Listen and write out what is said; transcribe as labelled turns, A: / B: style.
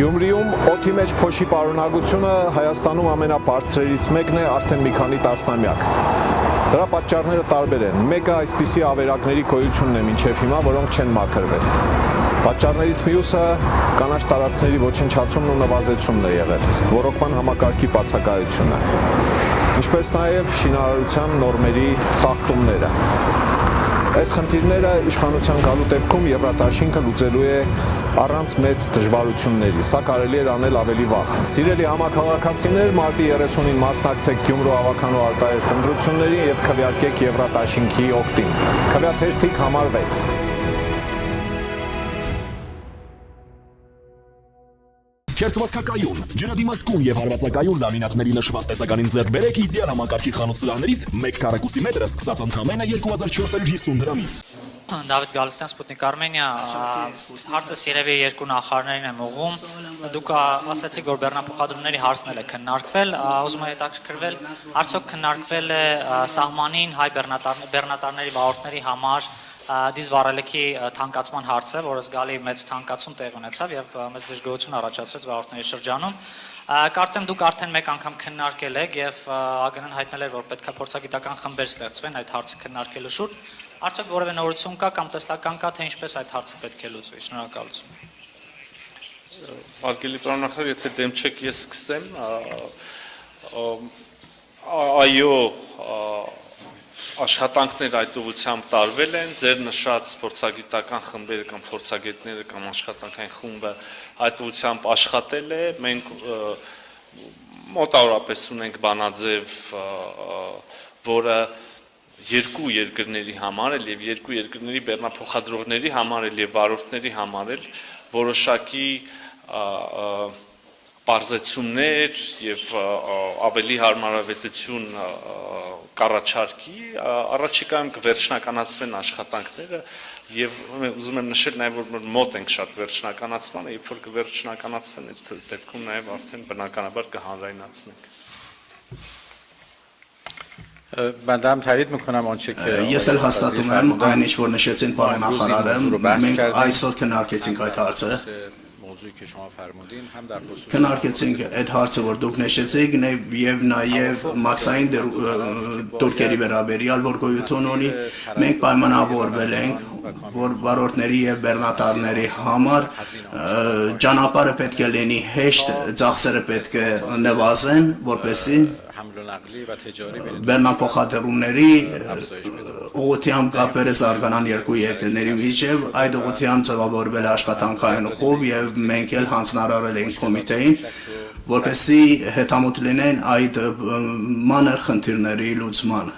A: Գյումրիում օդի մեջ փոշի պարունակությունը Հայաստանում ամենաբարձրերից մեկն է արդեն մի քանի տասնամյակ։ Դրա պատճառները տարբեր են։ Մեկը այսպիսի ավերակների գոյությունն է մինչև հիմա, որոնք չեն մաքրվել։ Պատճառներից մյուսը կանաչ տարածքների ոչնչացումն ու նվազեցումն է եղել, ռոռոկման համակարգի բացակայությունը, ինչպես նաև շինարարության նորմերի խախտումները։ Այս խնդիրները իշխանության գալու դեպքում Եվրադաշինքը լուծելու է առանց մեծ դժվարությունների, սա կարելի էր անել ավելի վաղ։ Սիրելի համաքաղաքացիներ, մարտի 30-ին մասնակցեք Գյումրու ավականու արտահերթ ընտրություններին եւ քվեարկեք Եվրադաշինքի օգտին։ Քվեաթերթիկ համար 6։
B: Քերծվածքակայուն, ջրադիմացկուն եւ հարվածակայուն լամինատների նշված տեսականին ձեռք բերեք իդեալ համակարգի խանութ սրահներից 1 քառակուսի մետրը սկսած ընդամենը 2450 դրամից։
C: Դավիթ Գալստյան, Սպուտնիկ Արմենիա, հարցս երևի երկու նախարարներին եմ ուղղում։ Դուք ասացիք, որ բեռնափոխադրումների հարցն է քննարկվել, ուզում եմ հետաքրքրվել, արդյոք քննարկվել է սահմանին հայ բեռնատարների վարորդների համար դիզվառելիքի թանկացման հարցը, որը զգալի մեծ թանկացում տեղ ունեցավ եւ մեծ դժգոհություն առաջացրեց վարորդների շրջանում։ Կարծեմ դուք արդեն մեկ անգամ քննարկել եք եւ ԱԳՆ-ն հայտնել էր, որ պետք է փորձագիտական խմբեր ստեղծվեն այդ հարցը քննարկելու շուրջ։ Արդյոք որևէ նորություն կա կամ տեսլական կա, թե ինչպես այդ հարցը պետք է լուծվի։ Շնորհակալություն։
D: Հարգելի պարոն նախարար, եթե դեմ չեք, ես սկսեմ։ Այո, աշխատանքներ այդ ուղղությամբ տարվել են, ձեր նշած փորձագիտական խմբերը կամ փորձագետները կամ աշխատանքային խումբը այդ ուղղությամբ աշխատել է, մենք մոտավորապես ունենք բանաձև, որը երկու երկրների համար էլ եւ երկու երկրների բեռնափոխադրողների համար էլ եւ վարորդների համար էլ որոշակի պարզեցումներ եւ ավելի հարմարավետություն կառաջարկի, առաջիկայում կվերջնականացվեն աշխատանքները եւ ուզում եմ նշել նաեւ որ մոտ ենք շատ վերջնականացմանը, երբ որ կվերջնականացվեն այդ դեպքում նաեւ արդեն բնականաբար կհանրայնացնենք։
E: Ես էլ հաստատում եմ այն ինչ որ նշեցին պարոն նախարարը, մենք այսօր քննարկեցինք այդ հարցը։ Քննարկեցինք այդ հարցը, որ դուք նշեցիք, եւ նաեւ մաքսային դուրքերի վերաբերյալ, որ գոյություն ունի, մենք պայմանավորվել ենք, որ վարորդների եւ բեռնատարների համար ճանապարհը պետք է լինի հեշտ, ծախսերը պետք է նվազեն, որպեսզի բեռնափոխադրումների ուղղությամբ կապերը զարգանան երկու երկրների միջև, այդ ուղղությամբ ձևավորվել է աշխատանքային խումբ եւ մենք էլ հանձնարարել ենք կոմիտեին, որպեսզի հետամուտ լինեն այդ մանր խնդիրների լուծմանը։